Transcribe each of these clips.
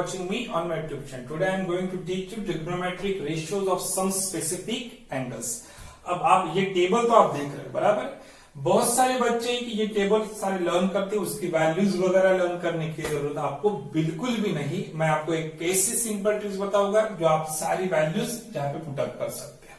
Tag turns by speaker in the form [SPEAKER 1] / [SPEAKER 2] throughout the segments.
[SPEAKER 1] watching me on my YouTube channel. Today I am going to teach you trigonometric ratios of some specific angles. अब आप ये table तो आप देख रहे हैं बराबर। बहुत सारे बच्चे कि ये टेबल सारे लर्न करते हैं, उसकी वैल्यूज वगैरह लर्न करने की जरूरत आपको बिल्कुल भी नहीं। मैं आपको एक ऐसी सिंपल ट्रिक्स बताऊंगा जो आप सारी वैल्यूज यहाँ पे पुटअप कर सकते हैं,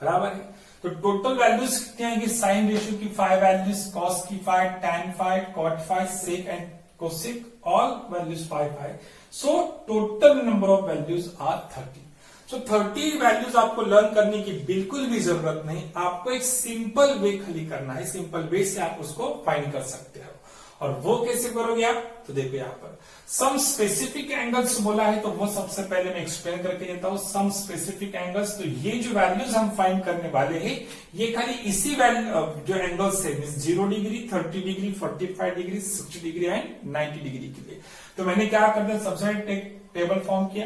[SPEAKER 1] बराबर है। तो टोटल वैल्यूज कितने आएंगे? साइन रेशियो की 5 वैल्यूज, कॉस की 5, tan 5, cot 5, sec and cosec, all values 5. So total number of values are 30. So 30 values आपको लर्न करने की बिल्कुल भी जरूरत नहीं, आपको एक सिंपल वे खाली करना है। सिंपल वे से आप उसको फाइंड कर सकते हो। और वो कैसे करोगे आप? तो देखो यहाँ पर सम स्पेसिफिक एंगल्स बोला है, तो वो सबसे पहले मैं एक्सप्लेन करके देता हूँ। सम स्पेसिफिक एंगल्स, तो ये जो वैल्यूज हम फाइंड करने वाले हैं ये खाली इसी वैल्यू जो एंगल्स है 0 degree, 30 degree, 45 degree, 60 degree and 90 degree के लिए। तो मैंने क्या कर दिया, सबसे एक टेबल फॉर्म किया,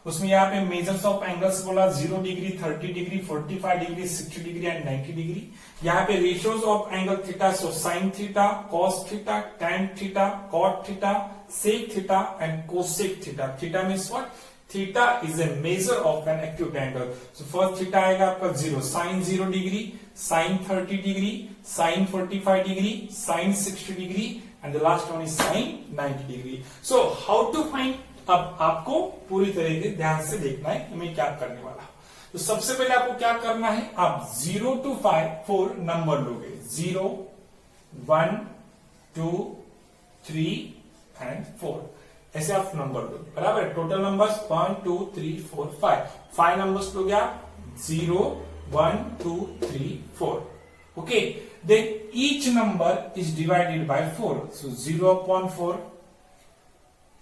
[SPEAKER 1] उसमें यहाँ पे मेजर्स ऑफ एंगल्स बोला 0 degree, 30 degree, 45 degree, 60 degree and 90 degree. यहाँ पे ratios of angle theta, so sine theta, cos theta, tan theta, cot theta, sec theta and cosec theta. Theta means what? Theta is a measure of an acute angle. So first theta आएगा आपका 0, sine 0 degree, sine 30 degree, sine 45 degree, sine 60 degree and the last one is sine 90 degree. So how to find? अब आपको पूरी तरीके ध्यान से देखना है कि मैं क्या करने वाला हूं। तो सबसे पहले आपको क्या करना है, आप 0 to 4 नंबर लोगे, 0, 1, 2, 3 एंड 4, ऐसे आप नंबर लोगे, बराबर। टोटल नंबर्स 1, 2, 3, 4, 5 नंबर्स लोगे आप, 0, 1, 2, 3, 4। Okay, then each number is divided by 4, सो 0/4,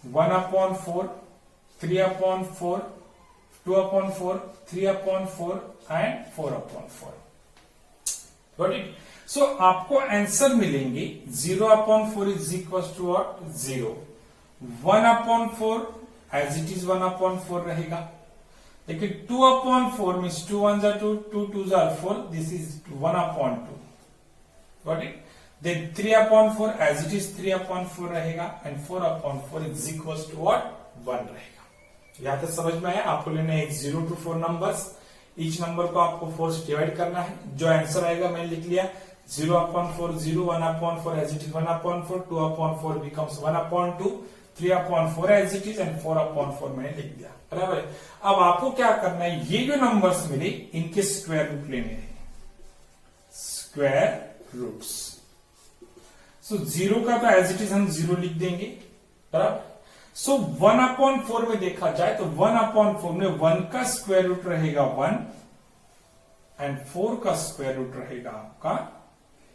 [SPEAKER 1] 1/4, 3/4, 2/4, 3/4 एंड 4/4। Got it? So आपको आंसर मिलेंगे 0/4 is equal to what? 0। 1/4 as it is 1/4 रहेगा। देखिए 2/4 मीन्स 2 1 जा 2, 2 2 जा 4, this is 1/2। Got it? Then 3/4 as it is 3/4 रहेगा and 4/4 is equal to what? 1 रहेगा। यहां तक समझ में आया? आपको लेना है 0 to 4 नंबर्स, ईच नंबर को आपको 4 से डिवाइड करना है। जो आंसर आएगा मैंने लिख लिया 0/4 0, 1/4 as it is 1/4, 2/4 becomes 1/2, 3/4 as it is and 4/4 मैंने लिख दिया, बराबर है। अब आपको क्या करना है, ये जो नंबर्स मिले इनके स्क्वायर रूट लेने हैं, स्क्वायर रूट्स। सो 0 का तो एज इट इज हम 0 लिख देंगे, बराबर। सो 1/4 में देखा जाए तो 1/4 में 1 का स्क्वायर रूट रहेगा 1 एंड 4 का स्क्वायर रूट रहेगा आपका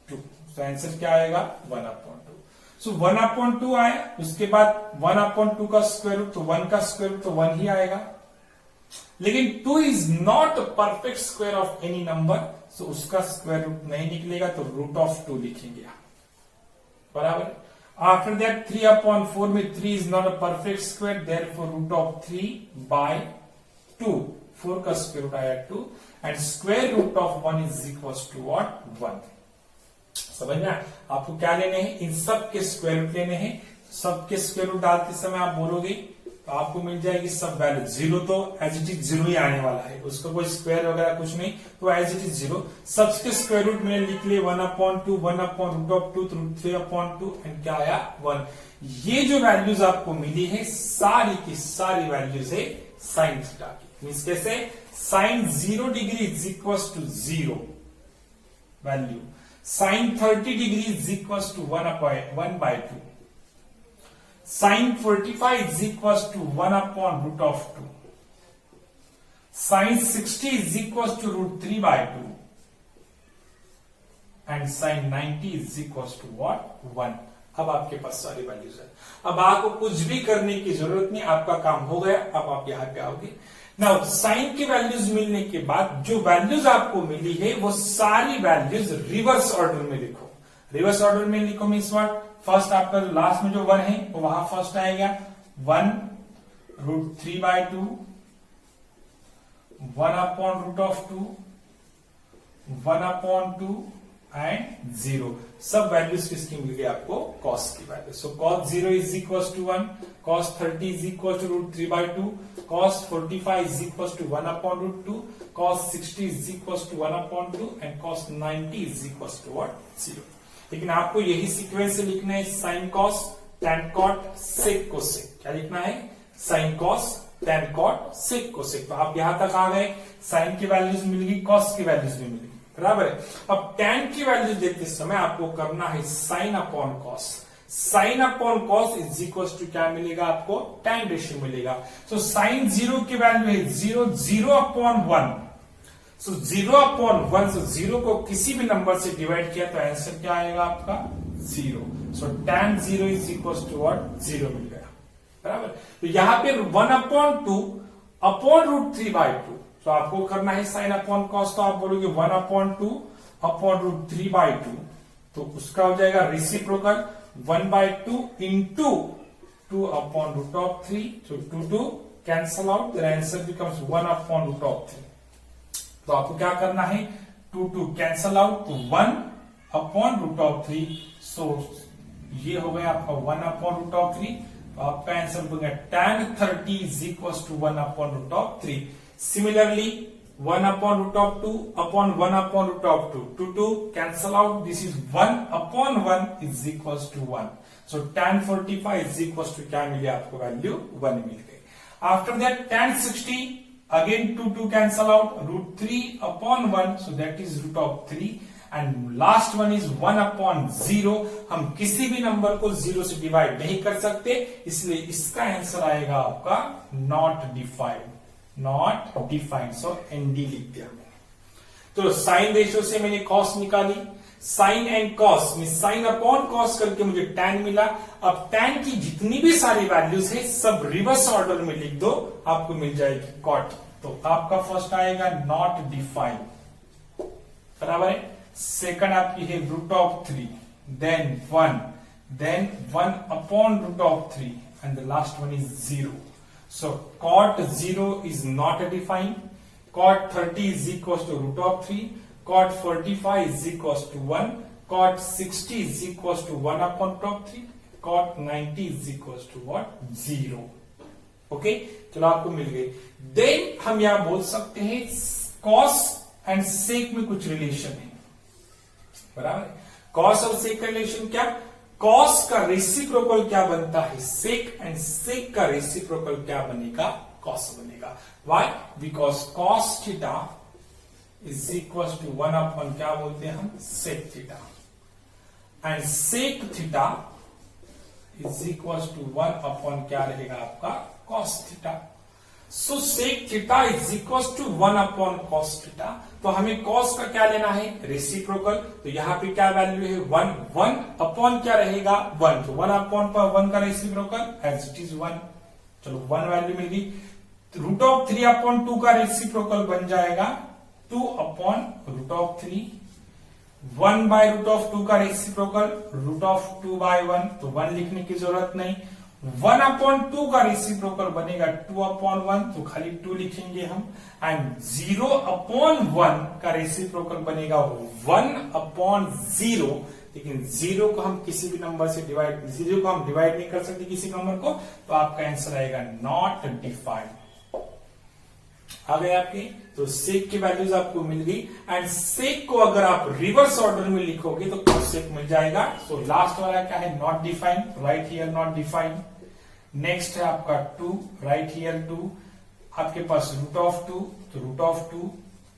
[SPEAKER 1] 2। तो आंसर क्या आएगा? 1/2। सो 1/2 आया, उसके बाद 1/2 का स्क्वायर रूट, तो 1 का स्क्वायर रूट तो 1 ही आएगा। लेकिन 2 is not perfect square of any number, so उसका स्क्वायर रूट नहीं निकलेगा, तो √2 लिखेंगे आप, बराबर। आफ्टर दैट 3/4 में 3 is not a perfect square, therefore √3/2, 4 का स्क्वायर रूट आया 2 and square root of 1 is equal to what? 1। समझ में? आपको क्या लेने हैं? इन सब के स्क्वायर रूट लेने हैं। सबके स्क्वायर रूट डालते समय आप बोलोगे तो आपको मिल जाएगी सब वैल्यू। 0 तो एज इट इज 0 ही आने वाला है, उसका कोई स्क्वायर वगैरह कुछ नहीं, तो एज इट इज 0। सबके स्क्वायर रूट मैंने लिख लिए 1/2, 1/√2, 3/2 एंड क्या आया? 1। ये जो वैल्यूज आपको मिली है सारी की सारी वैल्यूज है साइन थीटा की। मीन्स कैसे? Sine 0 degree is equal to 0 value, sine 30 degree is equal to 1/2, sine 45 is equal to 1/√2, sine 60 is equal to √3/2 and sine 90 is equal to what? 1। अब आपके पास सारी वैल्यूज है। अब आपको कुछ भी करने की जरूरत नहीं, आपका काम हो गया। अब आप यहां पे आओगे। नाउ साइन की वैल्यूज मिलने के बाद जो वैल्यूज आपको मिली है वो सारी वैल्यूज रिवर्स ऑर्डर में लिखो। रिवर्स ऑर्डर में लिखो मीन्स व्हाट? फर्स्ट आपका लास्ट में जो 1 है वो वहां फर्स्ट आएगा, 1 √3/2, 1/√2, 1/2 एंड 0 सब वैल्यूज किसकी मिल गई आपको cos की वैल्यू। So cos 0 is equal to 1, cos 30 is equal to √3/2, cos 45 is equal to 1/√2, cos 60 is equal to 1/2 and cos 90 is equal to what 0। लेकिन आपको यही सीक्वेंस से लिखना है sin cos tan cot sec cosec। क्या लिखना है sin cos tan cot sec cosec। तो आप यहां तक आ गए, sin की वैल्यूज मिल गई, cos की वैल्यूज भी मिल गई, बराबर है। अब tan की वैल्यूज देखते समय आपको करना है sin upon cos। sin upon cos is equal to क्या मिलेगा आपको tan रेशियो मिलेगा। सो sin 0 की वैल्यू है 0, 0/1। सो 0/1, सो 0 को किसी भी नंबर से डिवाइड किया तो आंसर क्या आएगा आपका 0। So tan 0 is equal to what 0 मिल गया, बराबर। तो यहां पे 1/2 अपॉन √3/2। तो आपको करना है sin अपॉन cos, तो आप बोलोगे 1/2 अपॉन √3/2, तो उसका हो जाएगा रेसिप्रोकल 1/2 इंटू 2/√3। तो 2 cancel out, the answer becomes 1/√3। तो आपको क्या करना है 2 कैंसल आउट, तो 1/√3। सो ये हो गया आपका 1/√3। तो आपका आंसर बन गया tan 30 is equal to 1/√3। Similarly, 1/2 upon 1/2, 2 cancel out. This is 1/1 is equals to 1. So tan 45 is equals to क्या मिले आपको वैल्यू 1 मिल गई। After that tan 60 again 2 cancel out, √3/1, so that is √3, and last one is 1/0। हम किसी भी number को 0 से divide नहीं कर सकते, इसलिए इसका आंसर आएगा आपका not defined, not defined. So ND लिख दिया। तो साइन रेशियो से मैंने कॉस निकाली, साइन एंड कॉस में साइन अपॉन कॉस करके मुझे टैन मिला। अब टैन की जितनी भी सारी वैल्यूज है सब रिवर्स ऑर्डर में लिख दो, आपको मिल जाएगी कॉट। तो आपका फर्स्ट आएगा नॉट डिफाइंड, बराबर है। सेकंड आपकी है √3, then 1, then 1/√3 and the last one is 0। So cot 0 is not defined. Cot 30 is equals to √3. Cot 45 is equals to 1. Cot 60 is equals to 1/3. Cot 90 is equals to what 0. Okay, चलो आपको मिल गई। Then हम यहां बोल सकते हैं cos and sec में कुछ रिलेशन है, बराबर। cos और sec का रिलेशन क्या, cos का रेसिप्रोकल क्या बनता है sec, एंड sec का रेसिप्रोकल क्या बनेगा cos बनेगा। Why? Because cos theta is equal to 1/, क्या बोलते हैं हम sec theta, and sec theta is equal to 1/, क्या रहेगा आपका cos theta. So sec theta is equal to 1/, cos theta. तो हमें cos का क्या लेना है रेसिप्रोकल, तो यहां पे क्या वैल्यू है 1 क्या रहेगा 1, तो 1/1 का रेसिप्रोकल एज इट इज 1। चलो 1 वैल्यू मिल गई। √3/2 का रेसिप्रोकल बन जाएगा 2/√3। 1/√2 का रेसिप्रोकल √2/1, तो 1 लिखने की जरूरत नहीं। 1/2 का रेसिप्रोकल बनेगा 2/1, तो खाली 2 लिखेंगे हम। एंड 0/1 का रेसिप्रोकल बनेगा 1/0, लेकिन 0 को हम किसी भी नंबर से डिवाइड, 0 को हम डिवाइड नहीं कर सकते किसी नंबर को, तो आपका आंसर आएगा नॉट डिफाइंड। आ गए आपके, तो सेक की वैल्यूज आपको मिल गई। एंड सेक को अगर आप रिवर्स ऑर्डर में लिखोगे तो कोसेक मिल जाएगा। सो लास्ट वाला क्या है not defined, right here not defined. Next है आपका 2, राइट हियर 2। आपके पास √2, तो √2,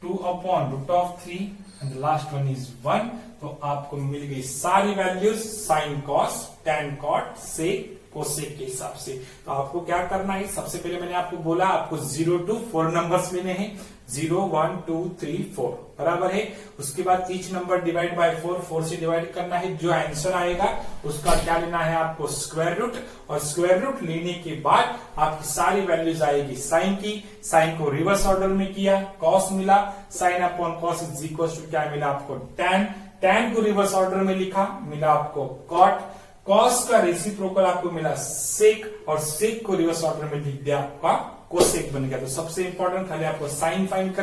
[SPEAKER 1] 2/√3 एंड लास्ट वन इज 1। तो आपको मिल गई सारी values sine cos tan cot sec cosec के हिसाब से। तो आपको क्या करना है, सबसे पहले मैंने आपको बोला आपको 0 to 4 नंबर्स लेने हैं, 0, 1, 2, 3, 4, बराबर है। उसके बाद ईच नंबर डिवाइड बाय 4 से डिवाइड करना है। जो आंसर आएगा उसका क्या लेना है आपको स्क्वायर रूट, और स्क्वायर रूट लेने के बाद आपकी सारी वैल्यूज आएगी साइन की। साइन को रिवर्स ऑर्डर में किया, कॉस मिला, sine upon cos is equal to क्या मिला आपको टैन। टैन को रिवर्स ऑर्डर में लिखा, मिला आपको कॉट। कॉस का रेसिप्रोकल आपको मिला सेक, और सेक को रिवर्स ऑर्डर में लिख दिया आपका कोसेक बन गया। तो सबसे इंपॉर्टेंट खाली आपको साइन फाइंड कर